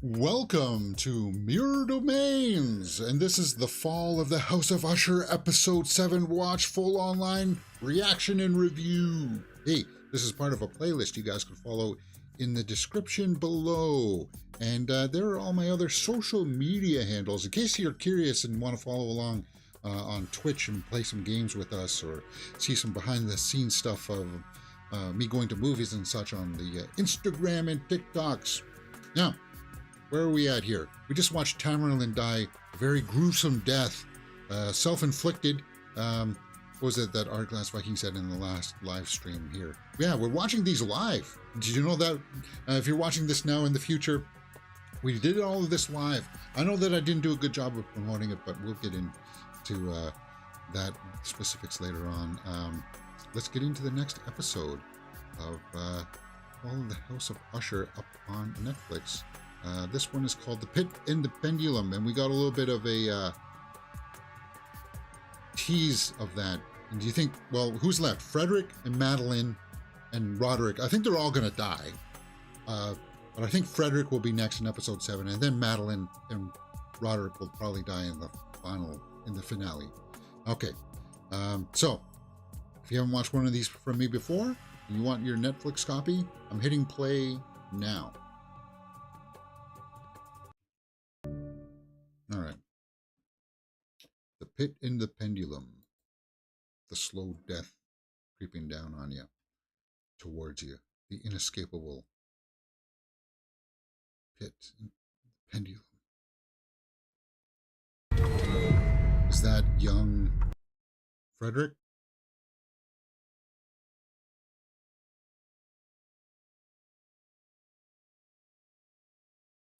Welcome to Mirror Domains, and this is the Fall of the House of Usher Episode 7 Watch Full Online Reaction and Review. Hey, this is part of a playlist you guys can follow in the description below. And there are all my other social media handles in case you're curious and want to follow along on Twitch and play some games with us or see some behind the scenes stuff of me going to movies and such on the Instagram and TikToks. Now, where are we at here? We just watched Tamerlane die a very gruesome death, self-inflicted. What was it that Art Glass Viking said in the last live stream here? Yeah, we're watching these live. Did you know that? If you're watching this now in the future, we did all of this live. I know that I didn't do a good job of promoting it, but we'll get into that specifics later on. Let's get into the next episode of Fall of the House of Usher up on Netflix. This one is called The Pit and the Pendulum, and we got a little bit of a tease of that. And do you think, well, who's left? Frederick and Madeline and Roderick. I think they're all going to die. But I think Frederick will be next in episode 7, and then Madeline and Roderick will probably die in the finale. Okay. So, if you haven't watched one of these from me before, and you want your Netflix copy, I'm hitting play now. All right. The Pit and the Pendulum. The slow death creeping down on you, towards you. The inescapable pit and pendulum. Is that young Frederick?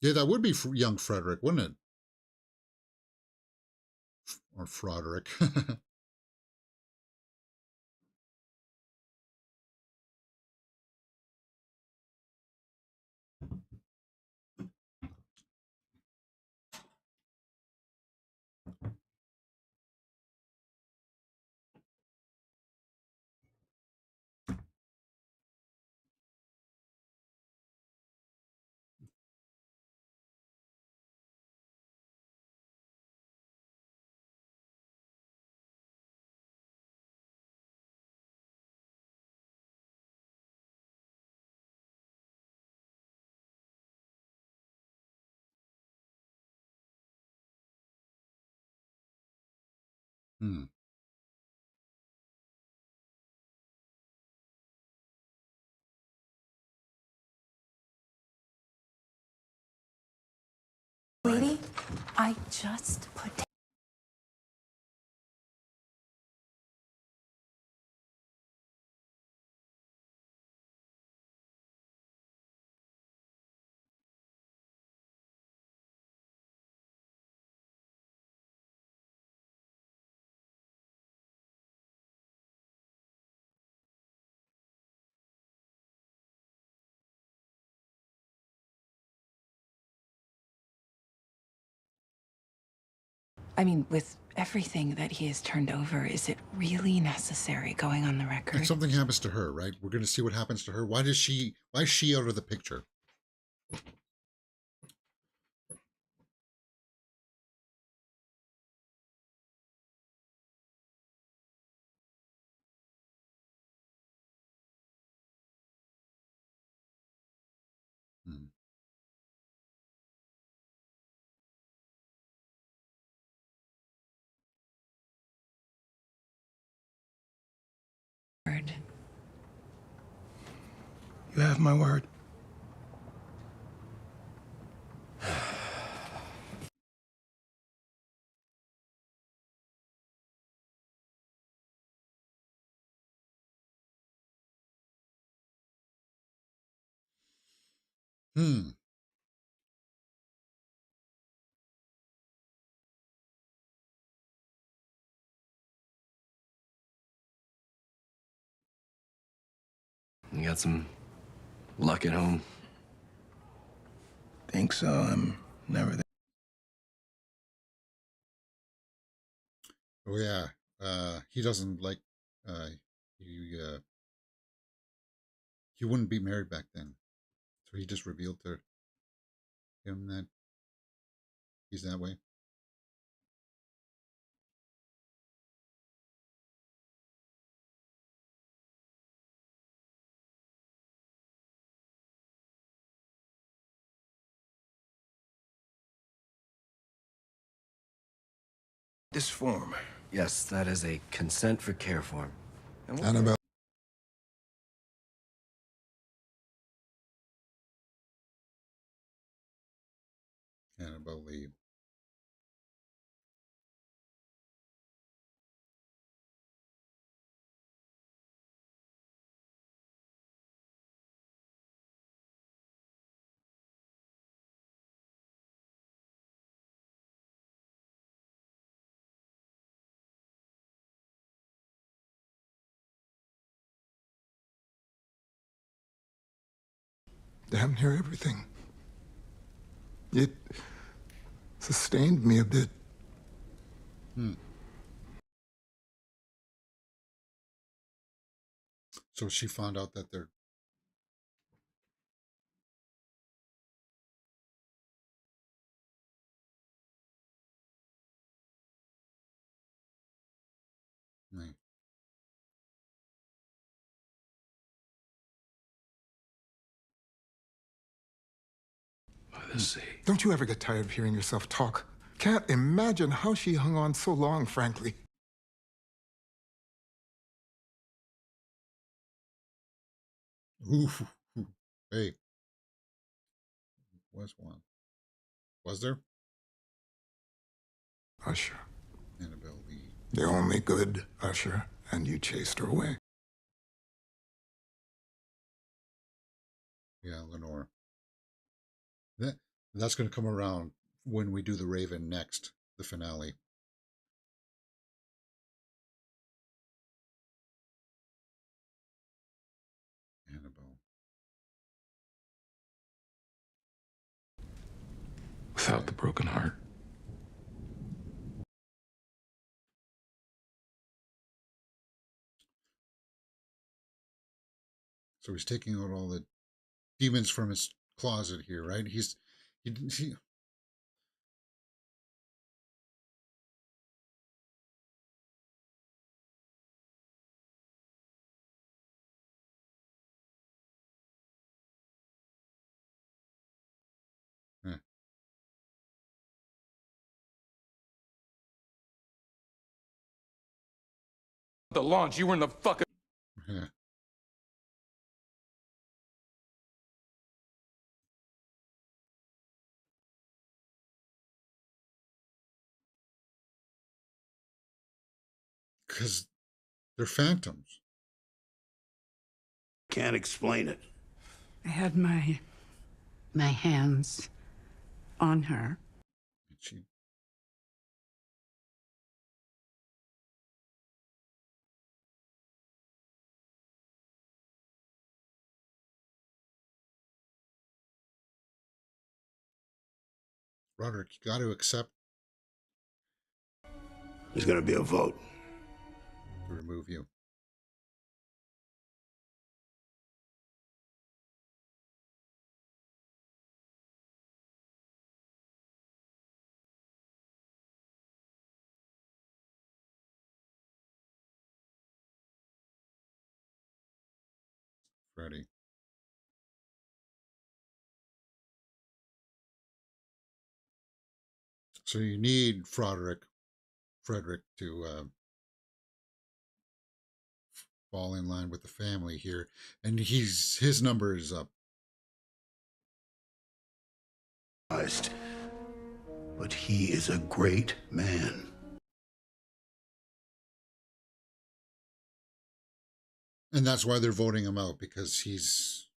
Yeah, that would be young Frederick, wouldn't it? Or Froderick. Hmm. Lady, I just put down. I mean, with everything that he has turned over, is it really necessary going on the record? And something happens to her, right? We're going to see what happens to her. Why is she out of the picture? Hmm. You have my word. Hmm. You got some luck at home? Think so? I'm never there. Oh yeah. He doesn't like. He wouldn't be married back then, so he just revealed to her. him that he's that way. This form. Yes, that is a consent for care form. And we'll Annabelle. Annabelle Lee. Damn near everything. It sustained me a bit. So she found out that they're right. by the sea. Don't you ever get tired of hearing yourself talk? Can't imagine how she hung on so long, frankly. Ooh, hey, was one. Was there? Usher. Annabelle Lee. The only good Usher, and you chased her away. Yeah, Lenore. That's going to come around when we do the Raven next, the finale. Annabelle. Without the broken heart. So he's taking out all the demons from his closet here, right? He eh. The launch, you were in the fucking... Yeah. Because they're phantoms. Can't explain it. I had my hands on her. And she Roderick, you got to accept There's going to be a vote. to remove you. Freddie. So you need Frederick to fall in line with the family here, and his number is up. But he is a great man. And that's why they're voting him out, because he's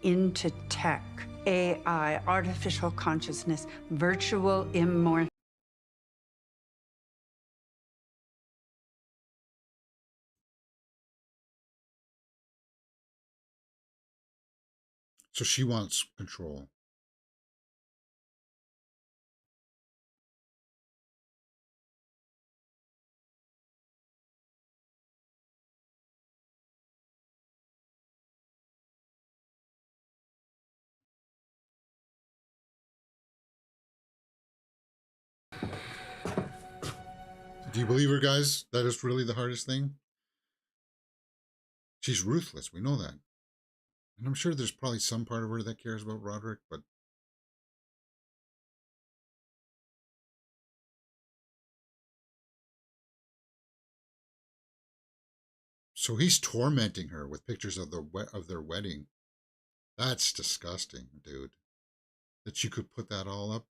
Into tech, AI, artificial consciousness, virtual immortality. so she wants control. Do you believe her, guys? That is really the hardest thing. She's ruthless. We know that. And I'm sure there's probably some part of her that cares about Roderick, but so he's tormenting her with pictures of their wedding. That's disgusting, dude. That you could put that all up.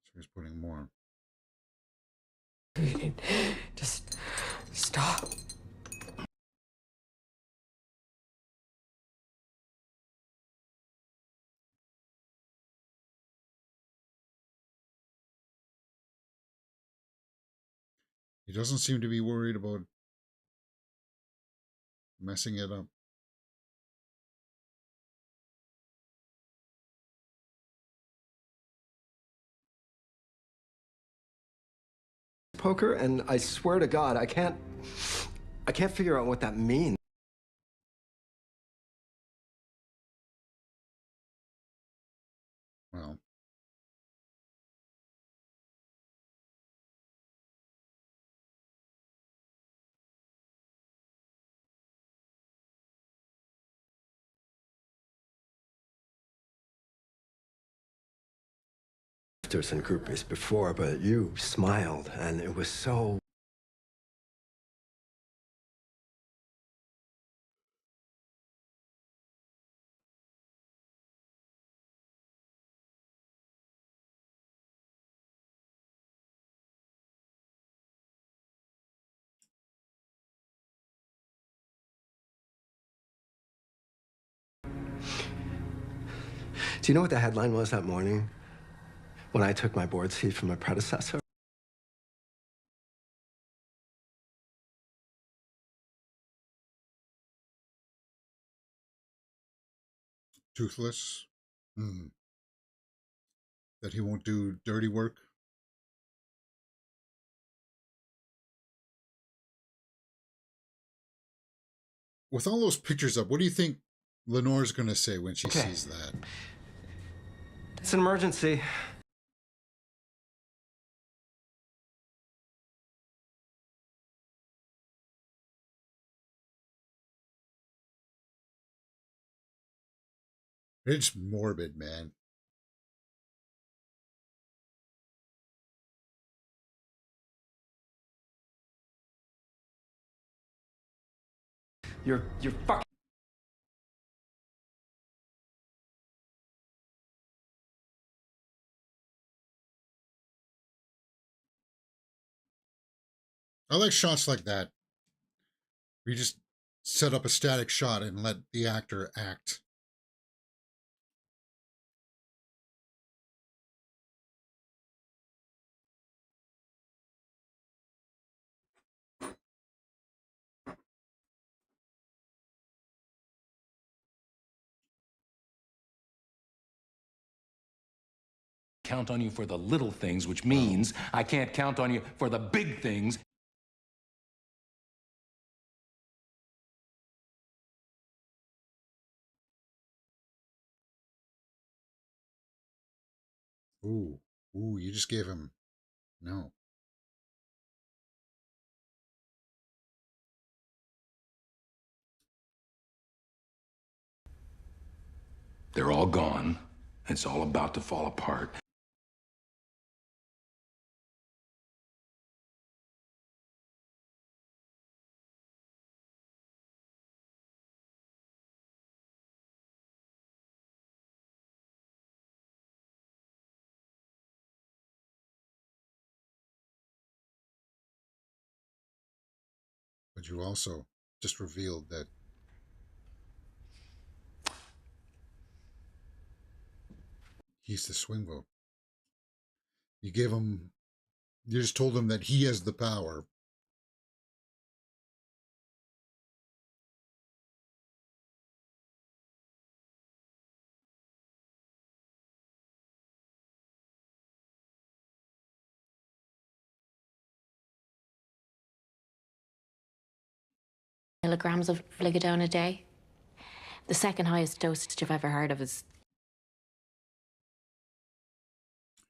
So he's putting more. Just stop. He doesn't seem to be worried about messing it up. Poker, and I swear to God, I can't figure out what that means. Well, There's and groupies before, but you smiled, and it was so. Do you know what the headline was that morning when I took my board seat from my predecessor? toothless. That he won't do dirty work. With all those pictures up, what do you think Lenore's going to say when she sees that? It's an emergency. It's morbid, man. You're fucking. I like shots like that. Where you just set up a static shot and let the actor act. Count on you for the little things, which means I can't count on you for the big things. Ooh, you just gave him no. They're all gone. It's all about to fall apart. But you also just revealed that he's the swing vote. You just told him that he has the power. milligrams of Ligadone a day. The second highest dosage I've ever heard of is...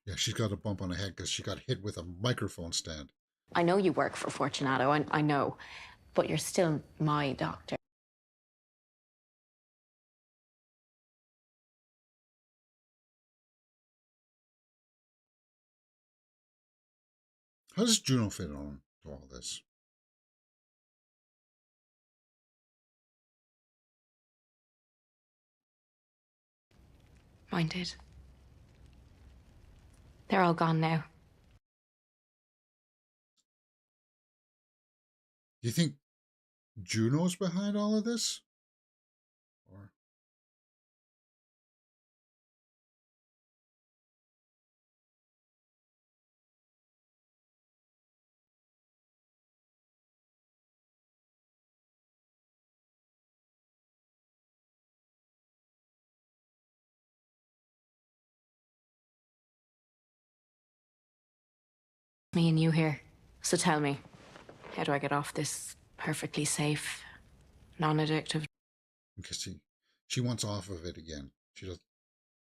Yeah, she's got a bump on her head because she got hit with a microphone stand. I know you work for Fortunato, I know, but you're still my doctor. How does Juno fit on to all this? Mine did. They're all gone now. Do you think Juno's behind all of this? Or Me and you here. So tell me, how do I get off this perfectly safe, non-addictive? because she wants off of it again.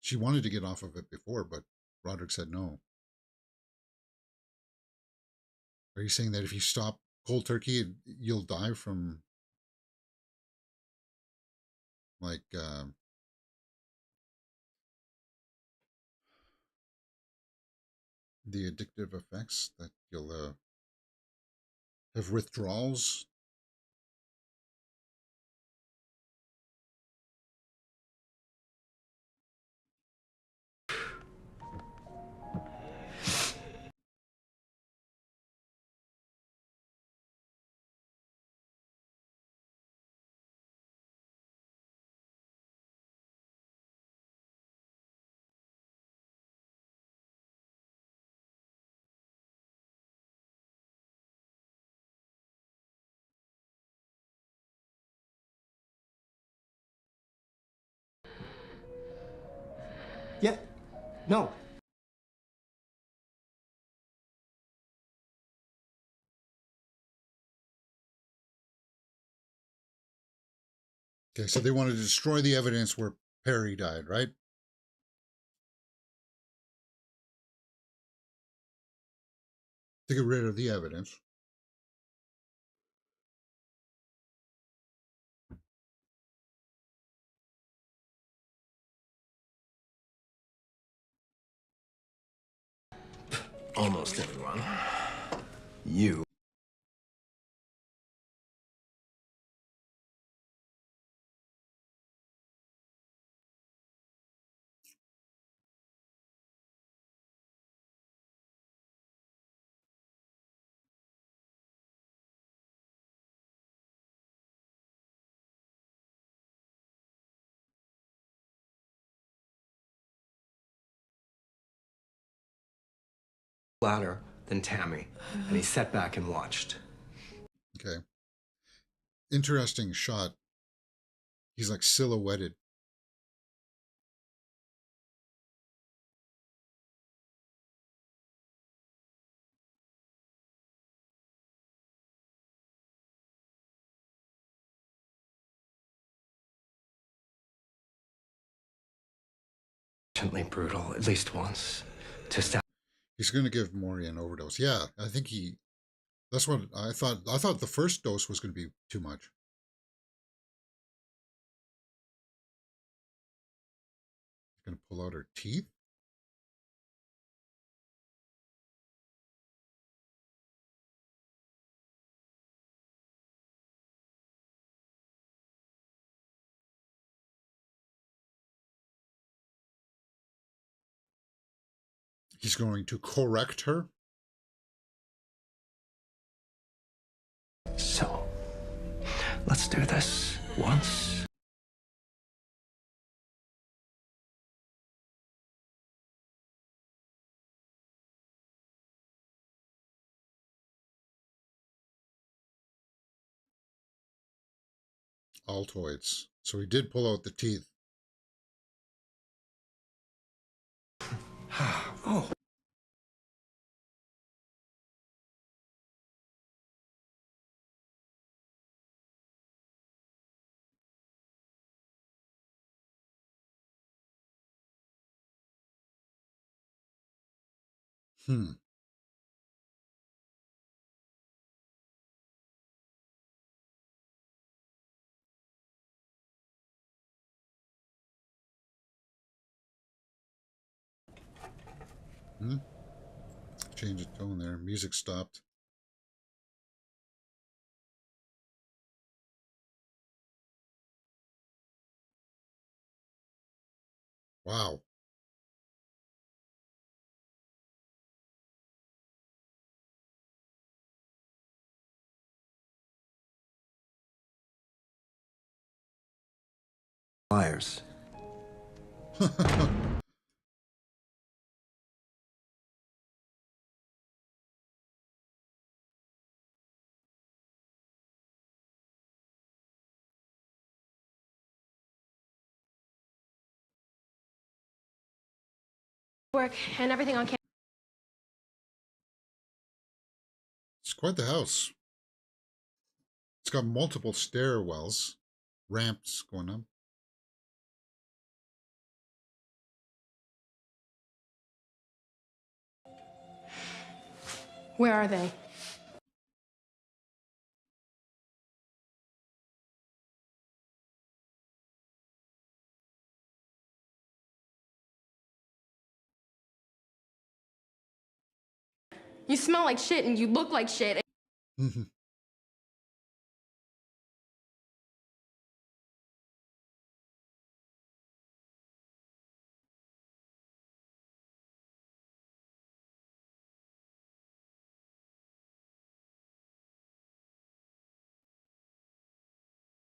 She wanted to get off of it before, but Roderick said no. Are you saying that if you stop cold turkey, you'll die from like the addictive effects, that you'll have withdrawals? Yeah. No. Okay, so they want to destroy the evidence where Perry died, right? To get rid of the evidence. Almost everyone. You. Louder than Tammy, and he sat back and watched. Okay. Interesting shot. He's like silhouetted. Gently brutal, at least once, to stab. He's going to give Maury an overdose. Yeah, I think that's what I thought. I thought the first dose was going to be too much. He's going to pull out her teeth. He's going to correct her. So, let's do this once. Altoids. So he did pull out the teeth. Oh. Hmm. Hmm. Change of tone there. Music stopped. Wow. Liars. Work and everything on campus. It's quite the house. It's got multiple stairwells, ramps going up. Where are they? You smell like shit and you look like shit.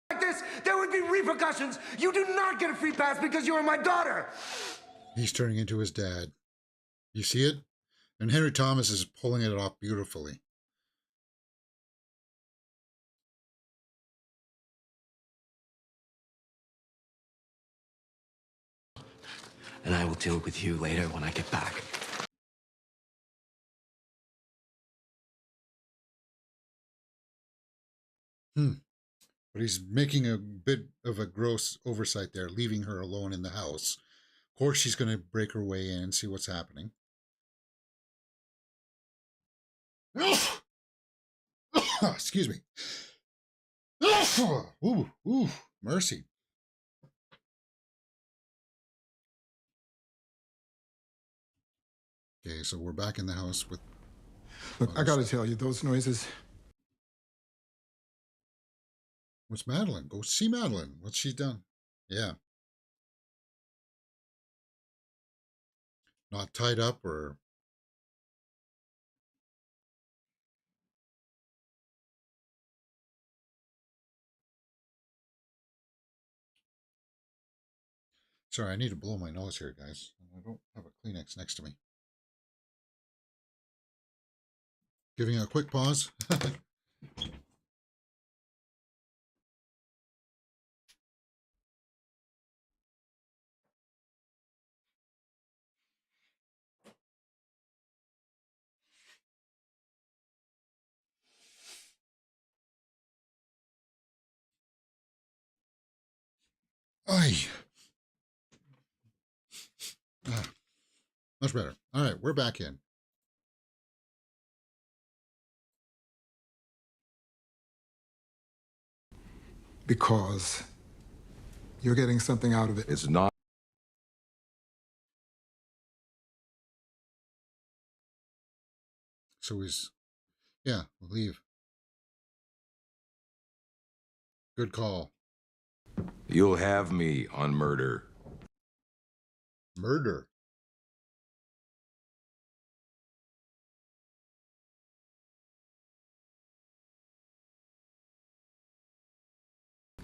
Like this, there would be repercussions. You do not get a free pass because you are my daughter. He's turning into his dad. You see it? And Henry Thomas is pulling it off beautifully. And I will deal with you later when I get back. But he's making a bit of a gross oversight there, leaving her alone in the house. Of course, she's going to break her way in and see what's happening. Excuse me. Ooh, mercy. Okay, so we're back in the house with... Look, I gotta tell you, those noises... What's Madeline? Go see Madeline. What's she done? Yeah. Not tied up or... Sorry, I need to blow my nose here, guys. I don't have a Kleenex next to me. Giving a quick pause. Aye. Much better. All right, we're back in. Because you're getting something out of it. It's not. So he's... Yeah, we'll leave. Good call. You'll have me on murder. Murder.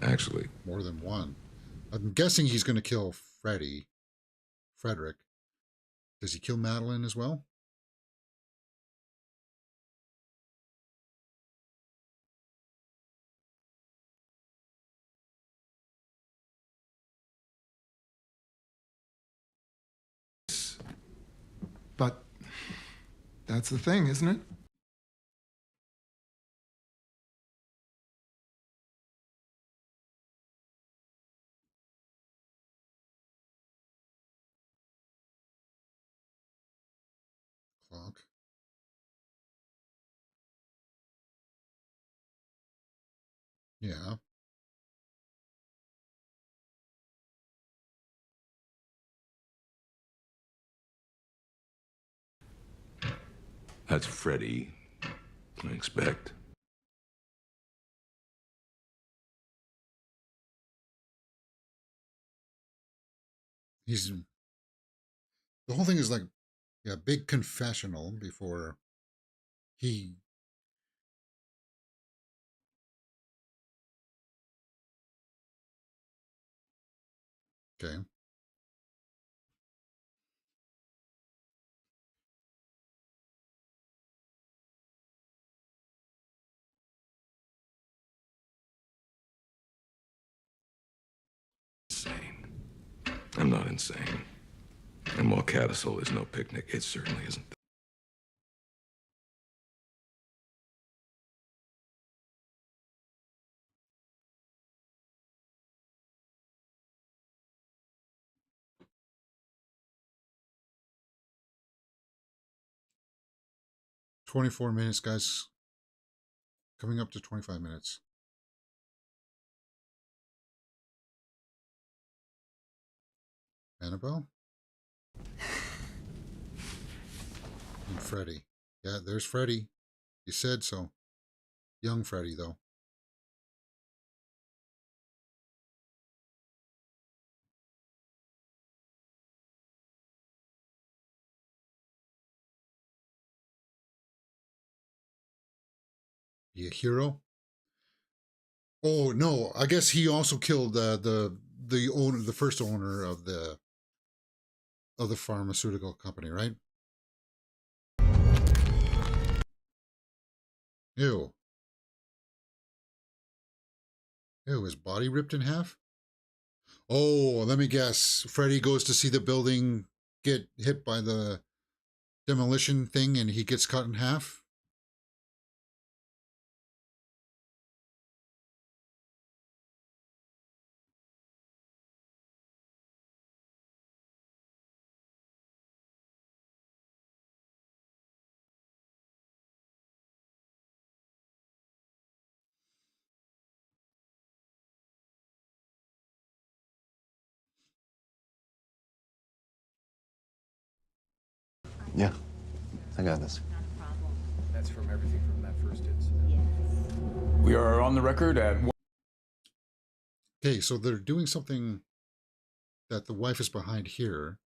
Actually. More than one. I'm guessing he's going to kill Frederick. Does he kill Madeline as well? But that's the thing, isn't it? Clock. Yeah. That's Freddie, I expect. He's the whole thing is like, yeah, big confessional before he. Okay. Insane. I'm not insane. And while Catasol is no picnic, it certainly isn't. 24 minutes, guys. Coming up to 25 minutes. Annabelle? And Freddy. Yeah, there's Freddy. You said so. Young Freddy, though. He a hero? Oh no! I guess he also killed the owner, the first owner of the pharmaceutical company, right? Ew. Ew, his body ripped in half? Oh, let me guess. Freddy goes to see the building get hit by the demolition thing and he gets cut in half? Yeah, I got this. That's from everything from that first incident. We are on the record at... Okay, so they're doing something that the wife is behind here.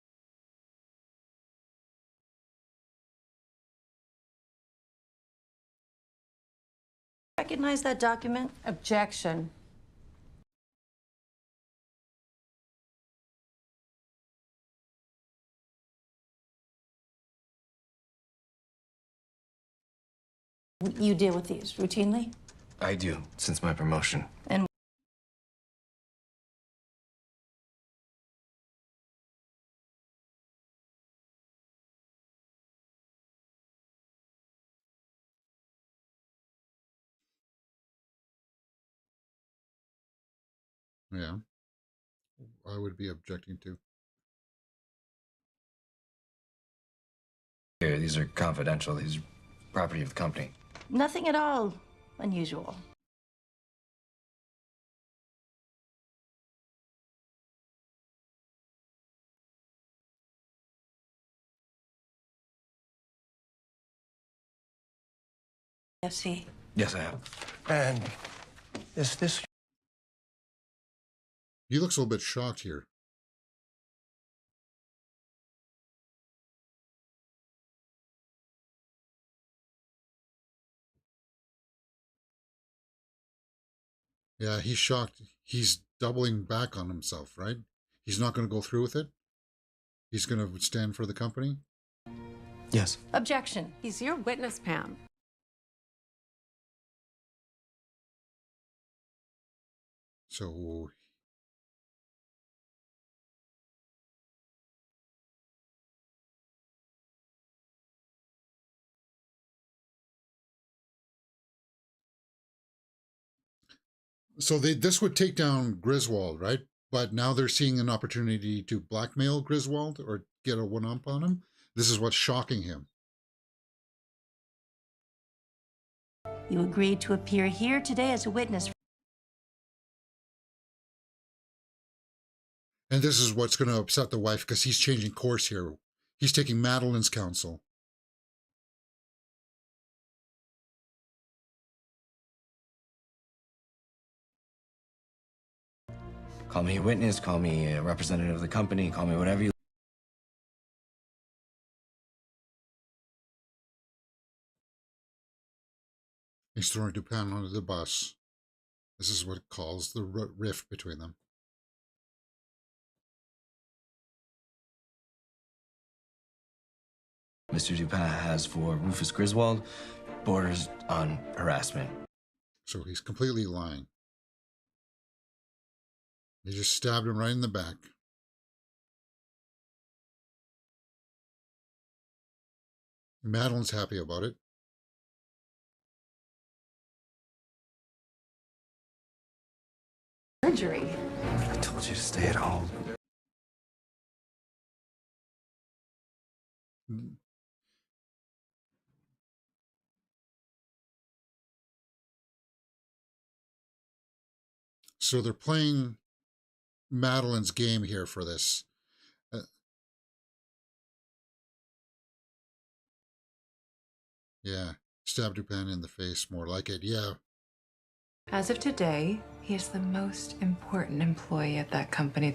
Recognize that document? Objection. You deal with these routinely? I do, since my promotion. And Yeah. I would be objecting to. Here, these are confidential. These are property of the company. nothing at all unusual. FC. Yes, I have. And is this... He looks a little bit shocked here. Yeah, he's shocked. He's doubling back on himself, right? He's not going to go through with it. He's going to stand for the company. Yes. Objection. He's your witness, Pam. So this would take down Griswold, right? But now they're seeing an opportunity to blackmail Griswold or get a one-up on him. This is what's shocking him. You agreed to appear here today as a witness. And this is what's going to upset the wife because he's changing course here. He's taking Madeline's counsel. Call me a witness, call me a representative of the company, call me whatever you... He's throwing Dupin under the bus. This is what it calls the rift between them. Mr. Dupin has for Rufus Griswold borders on harassment. So he's completely lying. He just stabbed him right in the back. Madeline's happy about it. Surgery. I told you to stay at home. So they're playing Madeline's game here for this. Yeah, stab Dupin in the face, more like it, yeah. As of today, he is the most important employee at that company.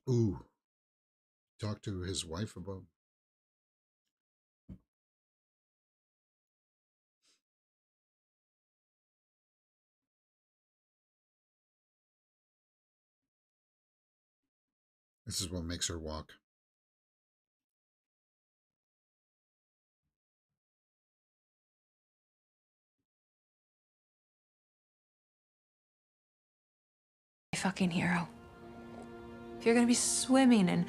Ooh. Talk to his wife about... This is what makes her walk. Fucking hero. If you're gonna be swimming in...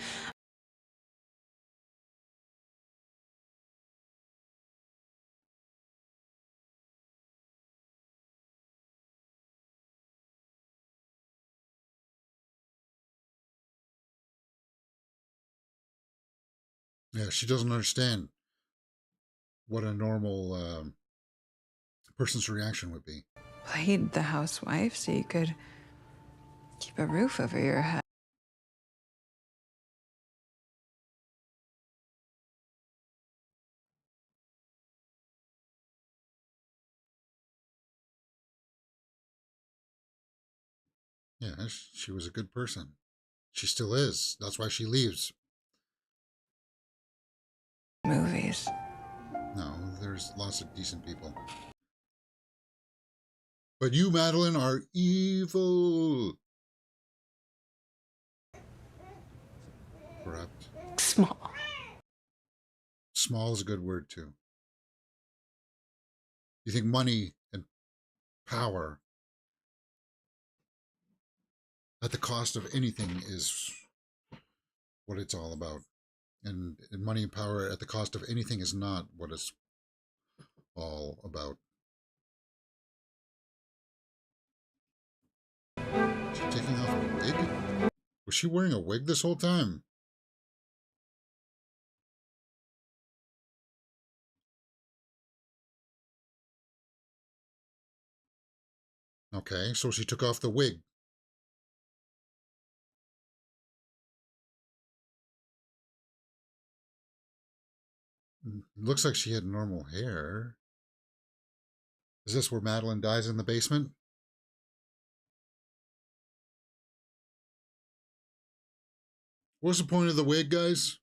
Yeah, she doesn't understand what a normal person's reaction would be. Played the housewife so you could keep a roof over your head. Yeah, she was a good person. She still is. That's why she leaves. Movies. No, there's lots of decent people. But you, Madeline, are evil. Corrupt. Small. Small is a good word, too. You think money and power at the cost of anything is what it's all about. And money and power at the cost of anything is not what it's all about. Is she taking off a wig? Was she wearing a wig this whole time? Okay, so she took off the wig. Looks like she had normal hair. Is this where Madeline dies in the basement? What's the point of the wig, guys?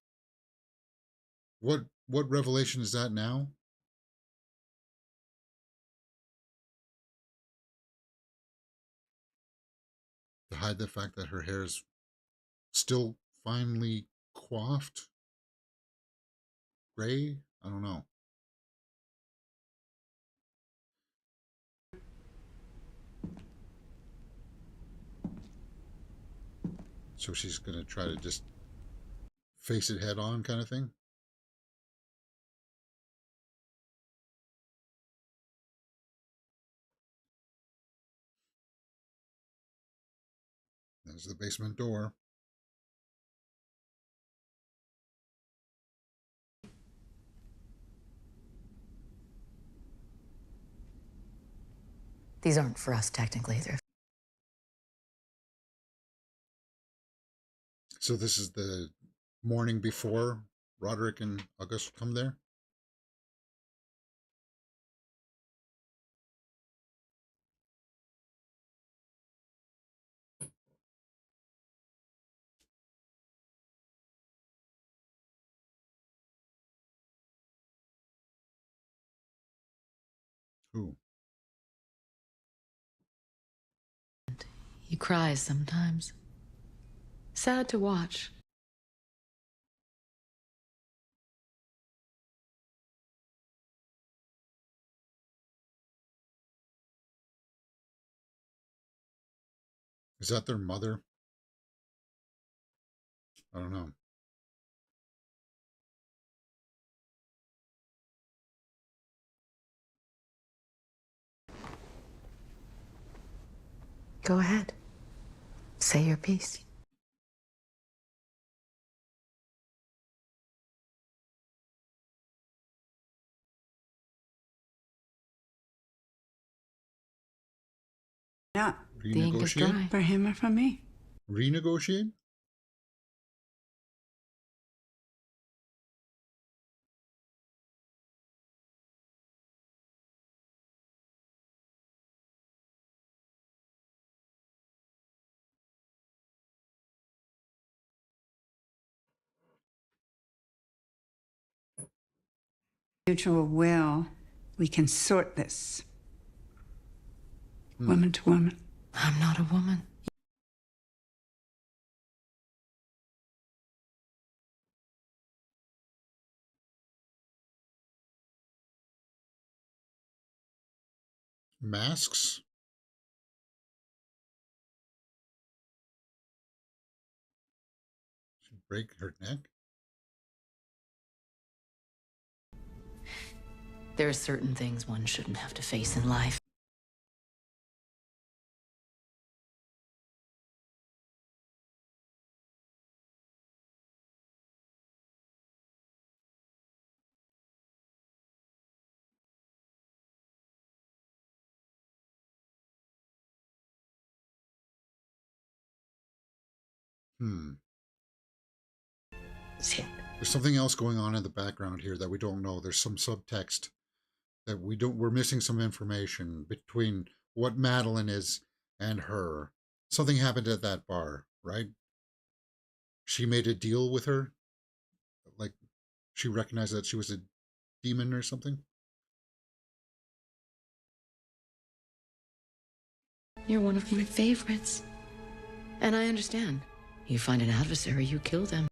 What revelation is that now? To hide the fact that her hair is still finely coiffed? Gray? I don't know. So she's going to try to just face it head on kind of thing? There's the basement door. These aren't for us, technically. They're... So this is the morning before Roderick and August come there? Who? He cries sometimes. Sad to watch. Is that their mother? I don't know. Go ahead. Say your piece. Yeah. The ink is dry. For him or for me? Renegotiate? Mutual will, we can sort this. Woman to woman. I'm not a woman. Masks? She'd break her neck? There are certain things one shouldn't have to face in life. There's something else going on in the background here that we don't know. There's some subtext that we're missing some information between what Madeline is and her. Something happened at that bar, right? She made a deal with her. Like, she recognized that she was a demon or something. You're one of my favorites. And I understand. You find an adversary, you kill them.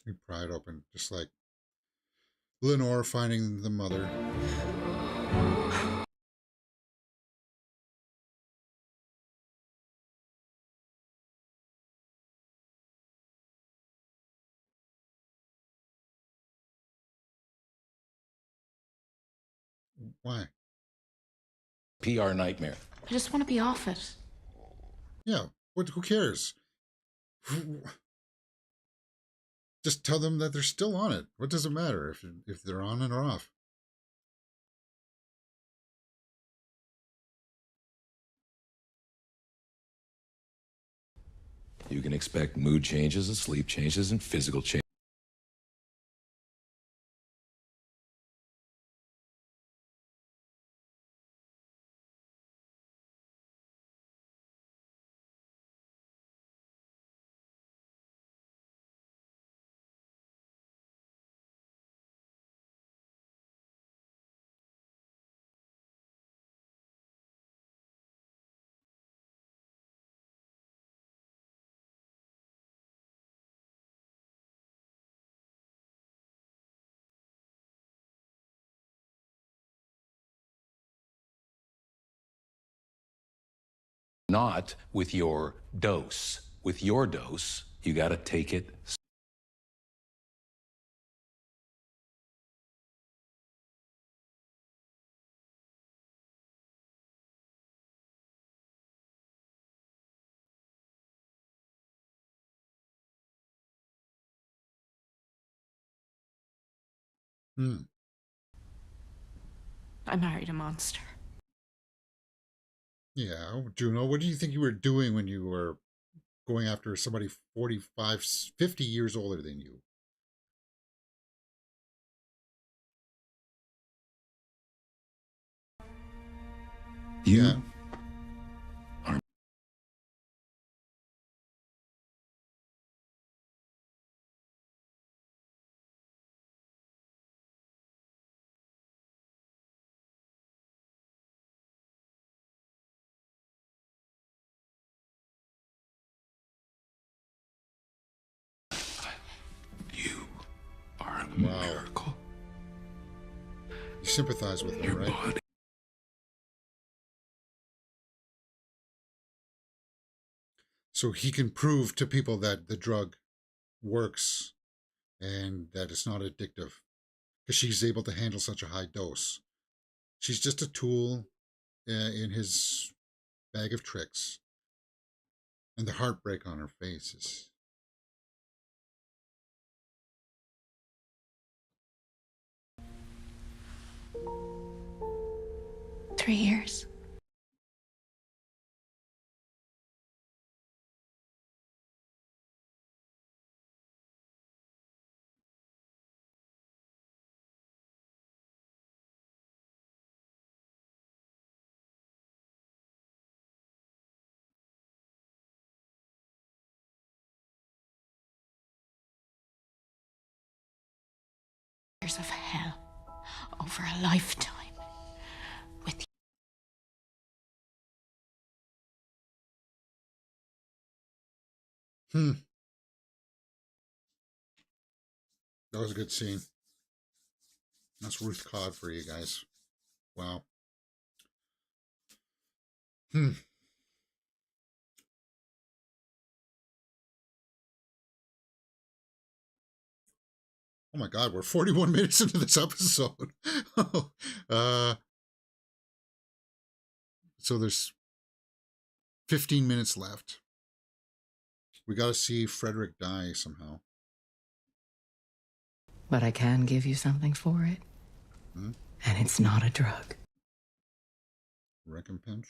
She pried open, just like Lenore finding the mother. Why? PR nightmare. I just want to be off it. Yeah, who cares? Just tell them that they're still on it. What does it matter if they're on it or off? You can expect mood changes and sleep changes and physical changes. Not with your dose. With your dose, you got to take it Hmm. I married a monster. Yeah, Juno, what do you think you were doing when you were going after somebody 45, 50 years older than you? You are. You are a miracle. You sympathize with her, Your right? body. So he can prove to people that the drug works and that it's not addictive because she's able to handle such a high dose. She's just a tool in his bag of tricks. And the heartbreak on her face is... 3 years. Years of hell over a lifetime with Hmm. That was a good scene. That's Ruth Codd for you guys. Wow. Hmm. Oh my God, we're 41 minutes into this episode. So there's 15 minutes left. We got to see Frederick die somehow. But I can give you something for it. Hmm? And it's not a drug. Recompense?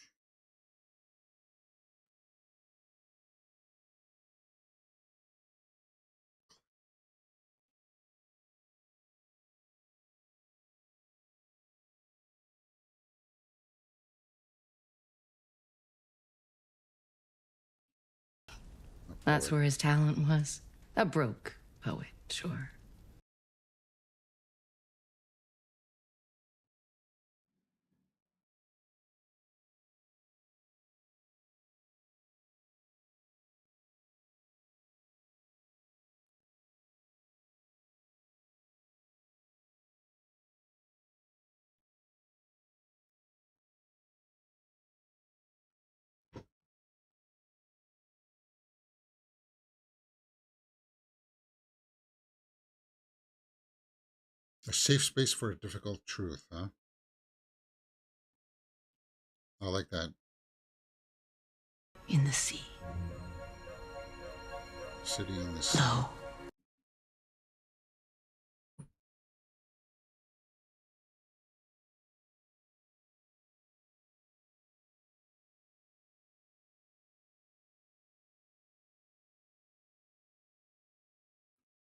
That's where his talent was. A broke poet, sure. A safe space for a difficult truth, huh? I like that. In the sea. City in the sea. Low.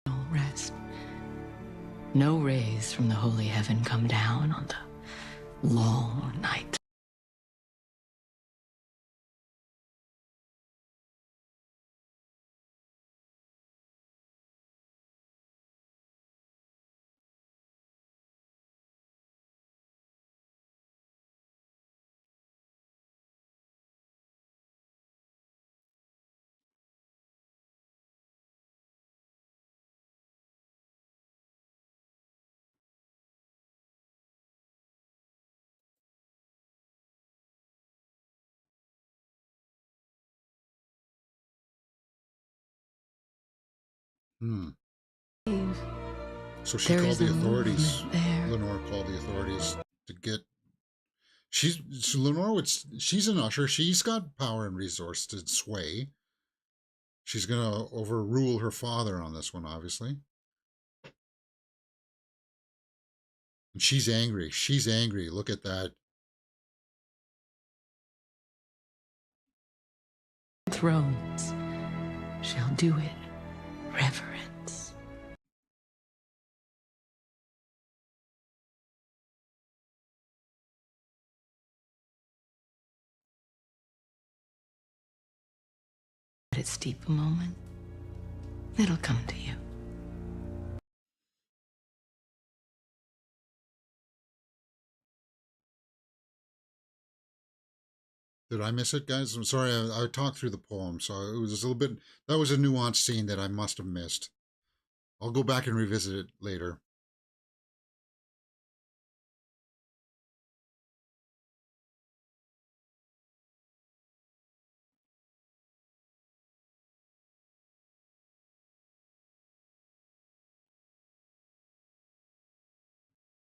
No rest. No rays from the holy heaven come down on the long night. Hmm. So she There called is the a authorities. movement there. Lenore called the authorities to get... Lenore she's an usher. She's got power and resource to sway. She's gonna overrule her father on this one, obviously. And she's angry. She's angry. Look at that. Thrones shall do it reverence. Let it steep a moment. It'll come to you. Did I miss it, guys? I'm sorry. I talked through the poem, so it was a little bit. That was a nuanced scene that I must have missed. I'll go back and revisit it later.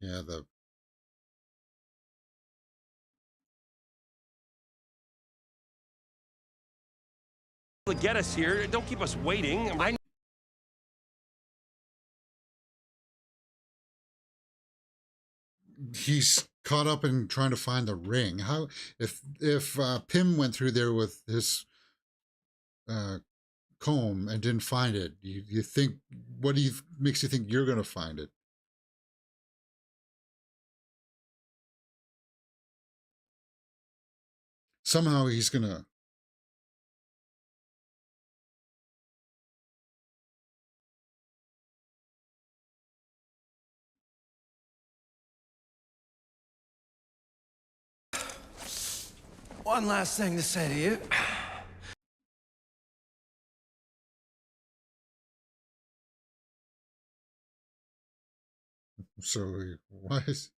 Yeah, the to get us here. Don't keep us waiting. He's caught up in trying to find the ring. How if Pym went through there with his comb and didn't find it? You think what do you makes you think you're going to find it? Somehow he's going to. One last thing to say to you. So why does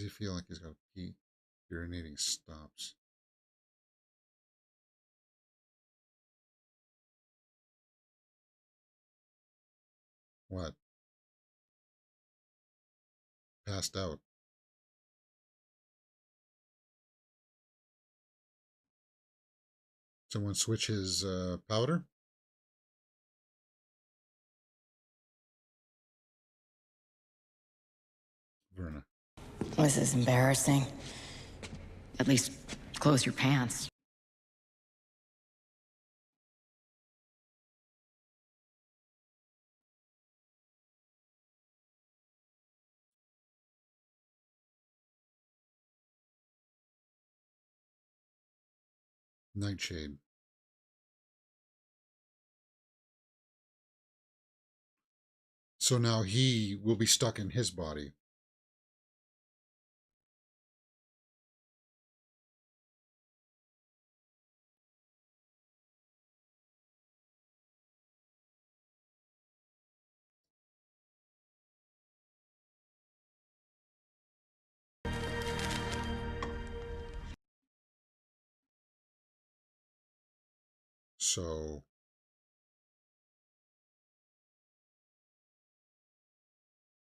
he feel like he's got to pee? Urinating stops. What? Passed out. Someone switch his powder? Verna. This is embarrassing. At least close your pants. Nightshade. So now he will be stuck in his body.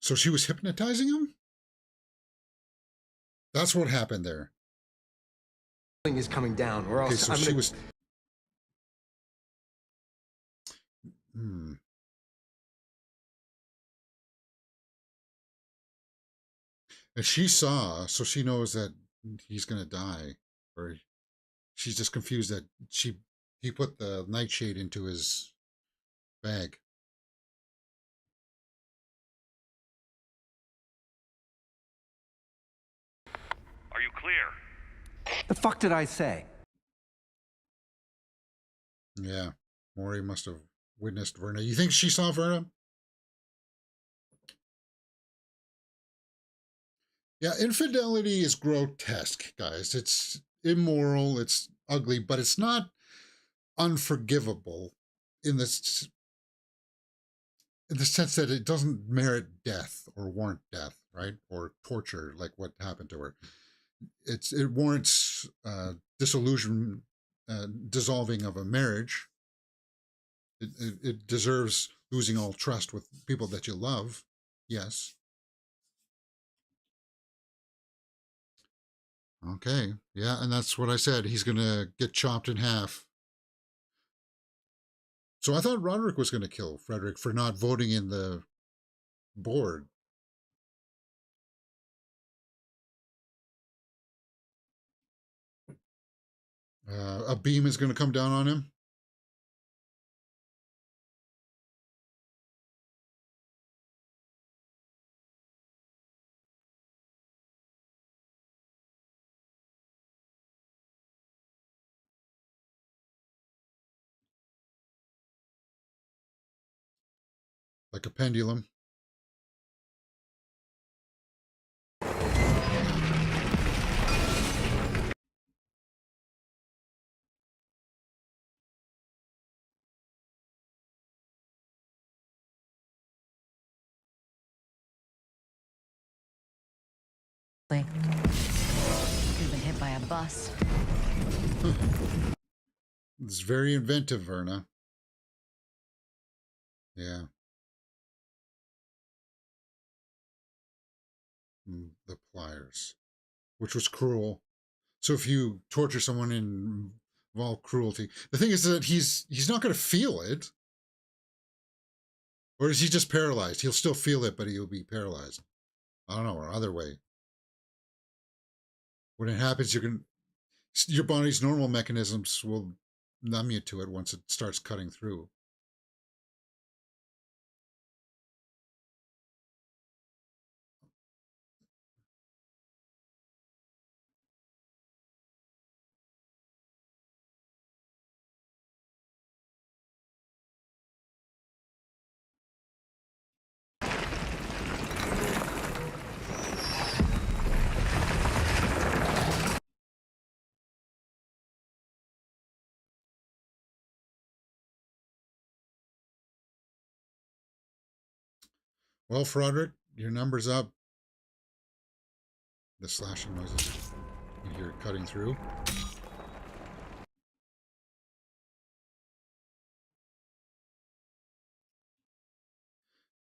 So she was hypnotizing him? That's what happened there. Is coming down. Or else okay, so she was. And she saw, so she knows that he's gonna die, or she's just confused that he put the nightshade into his bag. Are you clear? The fuck did I say? Yeah, Maury must have witnessed Verna. You think she saw Verna? Yeah, infidelity is grotesque, guys. It's immoral, it's ugly, but it's not unforgivable in the sense that it doesn't merit death or warrant death, right? Or torture, like what happened to her. It warrants dissolution, dissolving of a marriage. It deserves losing all trust with people that you love. Yes. Okay. Yeah, and that's what I said. He's going to get chopped in half. So I thought Roderick was going to kill Frederick for not voting in the board. A beam is going to come down on him. Like a pendulum. Could have been hit by a bus. It's very inventive, Verna. Yeah. The pliers, which was cruel. So if you torture someone and involve cruelty, the thing is that he's not going to feel it. Or is he just paralyzed? He'll still feel it, but he'll be paralyzed. I don't know, or other way. When it happens, your body's normal mechanisms will numb you to it once it starts cutting through. Well, Frederick, your number's up. The slashing noises you hear cutting through.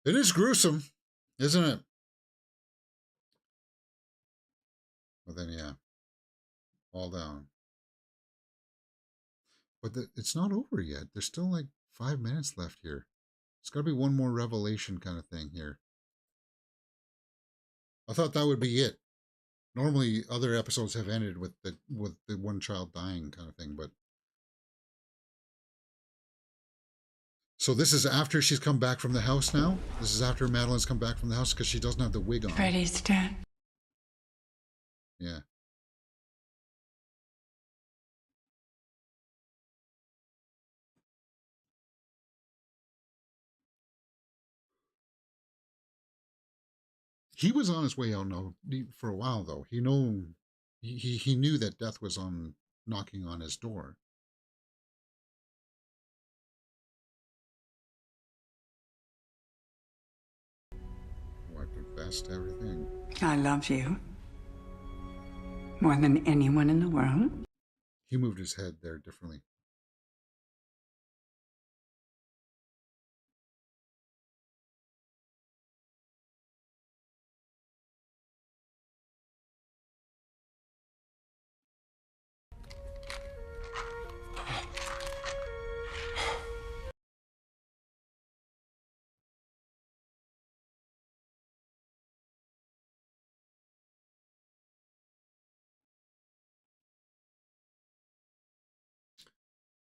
It is gruesome, isn't it? Well, then, yeah. Fall down. But it's not over yet. There's still like 5 minutes left here. It's got to be one more revelation kind of thing here. I thought that would be it. Normally, other episodes have ended with the one child dying kind of thing, but so this is after she's come back from the house now? This is after Madeline's come back from the house because she doesn't have the wig on. Freddie's dead. Yeah. He was on his way out now for a while, though. He knew that death was on knocking on his door. Oh, I confessed everything. I love you. More than anyone in the world. He moved his head there differently.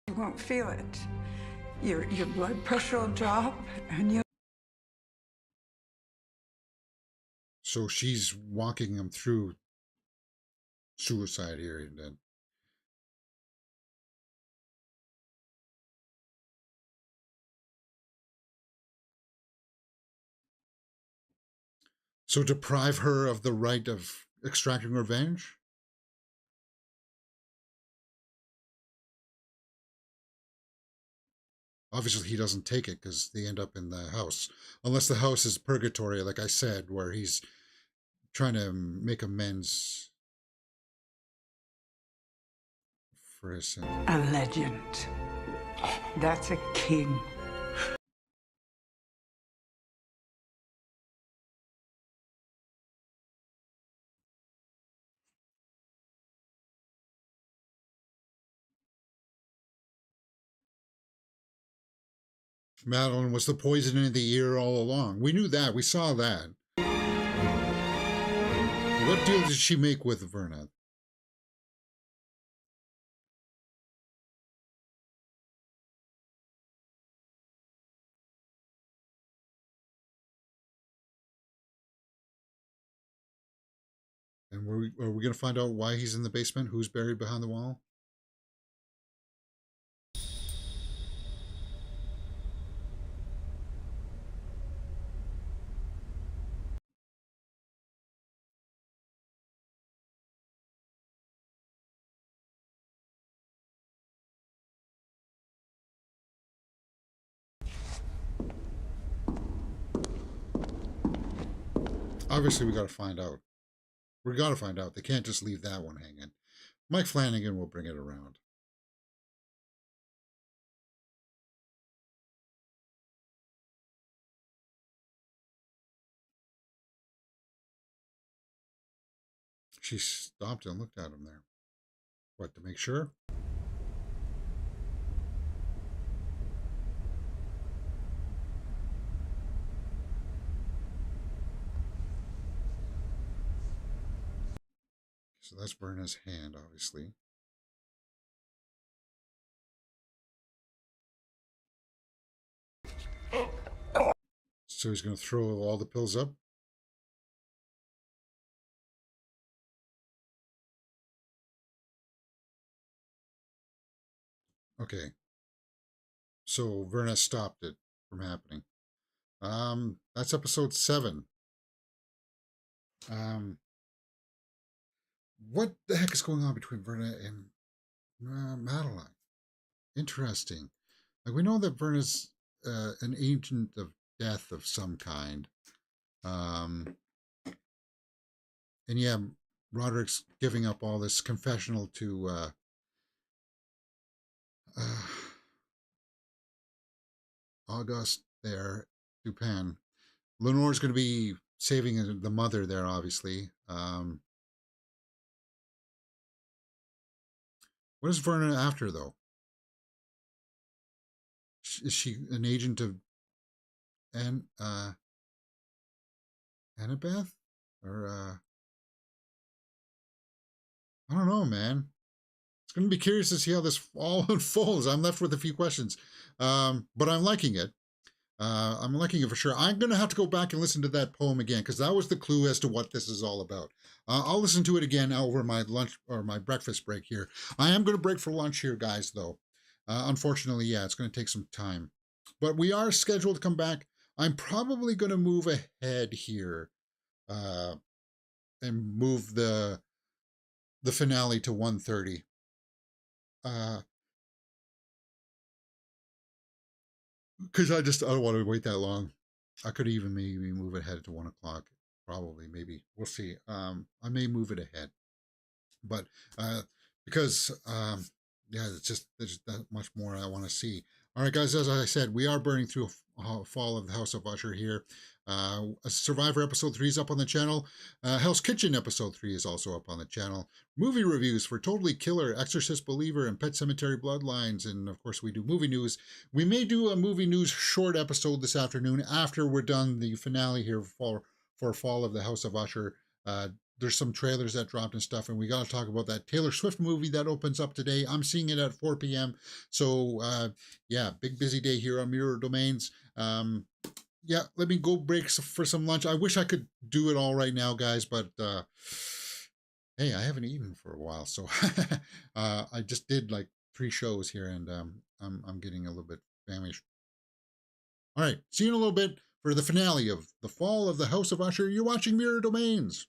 You won't feel it. Your blood pressure will drop and you. So she's walking him through suicide here and then. So deprive her of the right of extracting revenge? Obviously, he doesn't take it because they end up in the house. Unless the house is purgatory, like I said, where he's trying to make amends for his sins. A legend. That's a king. Madeline was the poison in the ear all along. We knew that. We saw that. What deal did she make with Verna? And are we going to find out why he's in the basement? Who's buried behind the wall? Obviously, we got to find out. We got to find out. They can't just leave that one hanging. Mike Flanagan will bring it around. She stopped and looked at him there. What, to make sure? So that's Verna's hand, obviously. So he's going to throw all the pills up? Okay. So Verna stopped it from happening. That's episode 7. What the heck is going on between Verna and Madeline? Interesting. Like, we know that Verna's an agent of death of some kind. And yeah, Roderick's giving up all this confessional to Auguste there, Dupin. Lenore's going to be saving the mother there, obviously. What is Verna after, though? Is she an agent of Annabeth? Or, I don't know, man. It's going to be curious to see how this all unfolds. I'm left with a few questions. But I'm liking it. I'm liking it for sure. I'm going to have to go back and listen to that poem again, because that was the clue as to what this is all about. I'll listen to it again over my lunch or my breakfast break here. I am going to break for lunch here, guys, though. Unfortunately, yeah, it's going to take some time. But we are scheduled to come back. I'm probably going to move ahead here and move the finale to 1:30. Because I don't want to wait that long. I could even maybe move it ahead to 1 o'clock. Probably, maybe. We'll see. I may move it ahead. But because, yeah, there's that much more I want to see. All right, guys, as I said, we are burning through Fall of the House of Usher here. Survivor episode 3 is up on the channel. Hell's Kitchen episode 3 is also up on the channel. Movie reviews for Totally Killer, Exorcist Believer, and Pet Sematary Bloodlines. And of course, we do movie news. We may do a movie news short episode this afternoon after we're done the finale here for Fall of the House of Usher. There's some trailers that dropped and stuff, and we got to talk about that Taylor Swift movie that opens up today. I'm seeing it at 4 p.m. So, yeah, big busy day here on Mirror Domains. Yeah, let me go break for some lunch. I wish I could do it all right now, guys, but hey, I haven't eaten for a while, so I just did like 3 shows here, and I'm getting a little bit famished. All right, see you in a little bit for the finale of The Fall of the House of Usher. You're watching Mirror Domains.